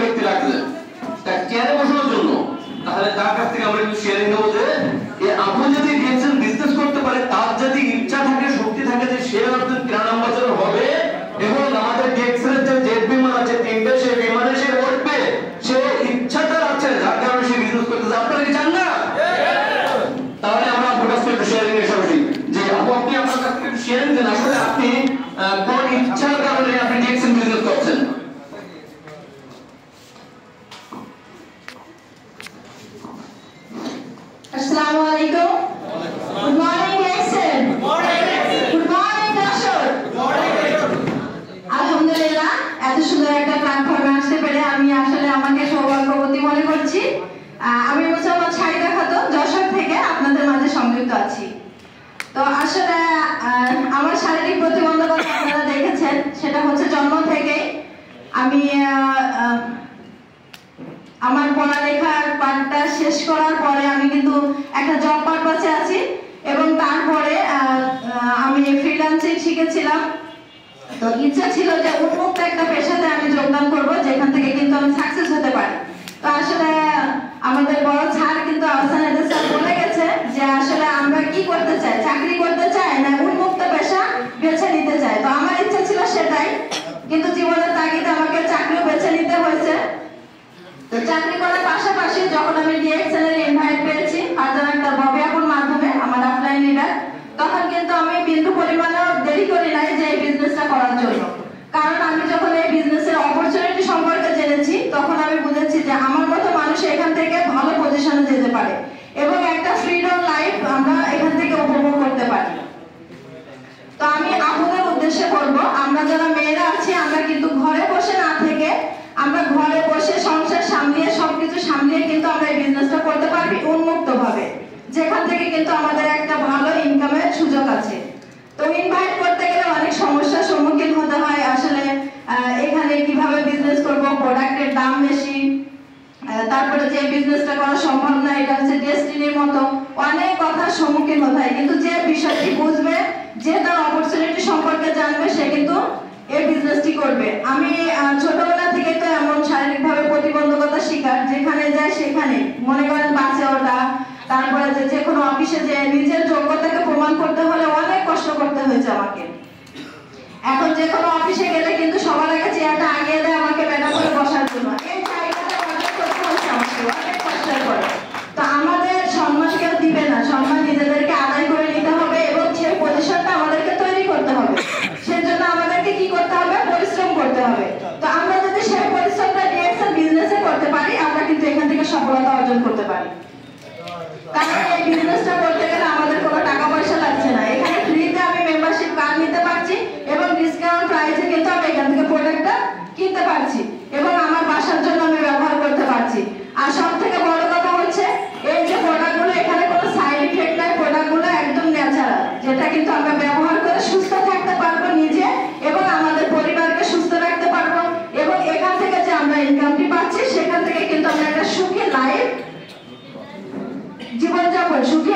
ব্যক্তি রাখলেন তার চেয়ারে বসানোর জন্য, তাহলে তার কাছ থেকে আমরা একটু শেয়ারিং নেবো যে আপনি যদি ডিএক্সএল বিজনেস করতে পারে, তার যদি ইচ্ছা থাকে, শক্তি থাকে যে সে একজন কিরানা বাজার হবে এবং আমাদের ডিএক্সএল এর যে জেট বিমান আছে 3টে, সেই বিমানে সে উঠবে, সে ইচ্ছাটা আছে যার কারণে সে বিজনেস করতে চায়। আপনারা কি চান না? তাহলে আমরা আপনার কাছ থেকে একটু শেয়ারিং এর সরাসরি যে আপনি আপনার কাছ থেকে একটু শেয়ারিং দেন, আসলে আপনি কোন ইচ্ছার কারণে আপনি ডিএক্সএল বিজনেস করছেন। আসসালামু আলাইকুম। Good morning DXL. Good morning দর্শক। আলহামদুলিল্লাহ, এত সুন্দর একটা প্ল্যাটফর্মে আসতে পেরে আমি আসলে আমাকে সৌভাগ্যবতী মনে করছি। আমি মুসাম্মদ শাহিদা খাতুন যশোর থেকে আপনাদের মাঝে সংযুক্ত আছি। তো আসলে আমার শারীরিক প্রতিবন্ধকতা আপনারা দেখেছেন, সেটা হচ্ছে জন্ম থেকেই। আমি আমার পড়ালেখার পাঠটা শেষ করার পরে আমি কিন্তু একটা জব পারপাসে আছি এবং তারপরে আমি ফ্রিল্যান্সিং শিখেছিলাম। তো ইচ্ছা ছিল যে উন্মুক্ত একটা পেশাতে আমি যোগদান করব, যেখান থেকে কিন্তু আমি সাকসেস হতে পারি। তো আসলে আমাদের বড় স্যার কিন্তু আহসান স্যার বলে গেছে যে আসলে আমরা কি করতে চাই, চাকরি করতে চাই না উন্মুক্ত পেশা বেছে নিতে চাই। তো আমার ইচ্ছা ছিল সেটাই, কিন্তু জীবনের তাগিদে আমাকে চাকরিও বেছে নিতে হয়েছে। তো চাকরি করার পাশাপাশি যখন আমি ডিএক্সএল এর ইনভাইট পেয়েছি ফারজানা আক্তার ববি আপুর মাধ্যমে, আমার অফলাইন লিডার, তখন কিন্তু আমি বিন্দু পরিমাণেও দেরি করি নাই যে এই বিজনেসটা করার জন্য। কারণ আমি যখন এই বিজনেসের অপরচুনিটি সম্পর্কে জেনেছি, তখন আমি বুঝেছি যে আমার মতো মানুষ এখান থেকে ভালো পজিশনে যেতে পারে এবং একটা ফ্রিডম লাইফ আমরা এখান থেকে উপভোগ করতে পারি। তো আমি আপনাদের উদ্দেশ্যে বলবো, আমরা যারা মেয়েরা আছি আমরা কিন্তু ঘরে বসে না থেকে, আমরা ঘরে বসে সংসার সামলিয়ে সবকিছু সামলিয়ে কিন্তু আমরা এই বিজনেসটা করতে পারবি উন্মুক্ত ভাবে, যেখান থেকে কিন্তু আমাদের একটা ভালো ইনকামের সুযোগ আছে। তো ইনভাইট করতে গেলে অনেক সমস্যার সম্মুখীন হতে হয়। আসলে এখানে কিভাবে বিজনেস করব, প্রোডাক্টের দাম বেশি, তারপরে যে বিজনেসটা করা সম্ভব না, এটা হচ্ছে ডেস্টিনির মতো অনেক কথার সম্মুখীন হতে হয়। কিন্তু যে বিষয়টি বুঝবে, যে তার অপরচুনিটি সম্পর্কে জানবে, সে কিন্তু এই বিজনেসটি করবে। আমি ছোটবেলা থেকে তো এমন শারীরিকভাবে প্রতিবন্ধকতা শিকার, যেখানে যায় সেখানে মনে করেন বাসে ওঠা, তারপরে যে কোনো অফিসে যে নিজের যোগ্যতাকে প্রমাণ করতে হলে অনেক কষ্ট করতে হয়েছে আমাকে। এখন যে কোনো অফিসে গেলে কিন্তু সবার আগে চেয়ারটা আগিয়ে দেয় আমাকে ম্যাডাম করে বসার জন্য। এই জায়গাটা অর্জন করতে হয়েছে আমাকে অনেক কষ্টের পরে। তো আমাদের সম্মান কেউ দিবে না, সম্মান নিজেদেরকে আদায় করে নিতে হবে এবং সেই পজিশনটা আমাদেরকে তৈরি করতে হবে। সেজন্য আমাদেরকে কি করতে হবে? পরিশ্রম করতে হবে। তো আমরা যদি সেই পরিশ্রমটা ডিএক্সএল বিজনেসে করতে পারি, আমরা কিন্তু এখান থেকে সফলতা অর্জন করতে পারি। কারণ এই বিজনেসটা করতে গেলে আমাদের কোনো টাকা পয়সা লাগছে না। এখানে ফ্রিতে আমি মেম্বারশিপ কার্ড নিতে পারছি এবং ডিসকাউন্ট প্রাইসে কিন্তু আমি এখান থেকে প্রোডাক্টটা কিনতে পারছি এবং আমার বাসার জন্য আমি ব্যবহার করতে পারছি। আর সব থেকে বড় কথা হচ্ছে এই যে প্রোডাক্টগুলো, এখানে কোনো সাইড ইফেক্ট নাই, প্রোডাক্টগুলো একদম ন্যাচারাল, যেটা কিন্তু আমরা ব্যবহার করে সুস্থ থাকতে পারবো নিজে এবং আমাদের পরিবারকে সুস্থ রাখতে পারবো। এবং এখান থেকে যে আমরা ইনকামটি পাচ্ছি, সেখান থেকে কিন্তু আমরা একটা সুখী লাইফ জীবনযাপন, সুখী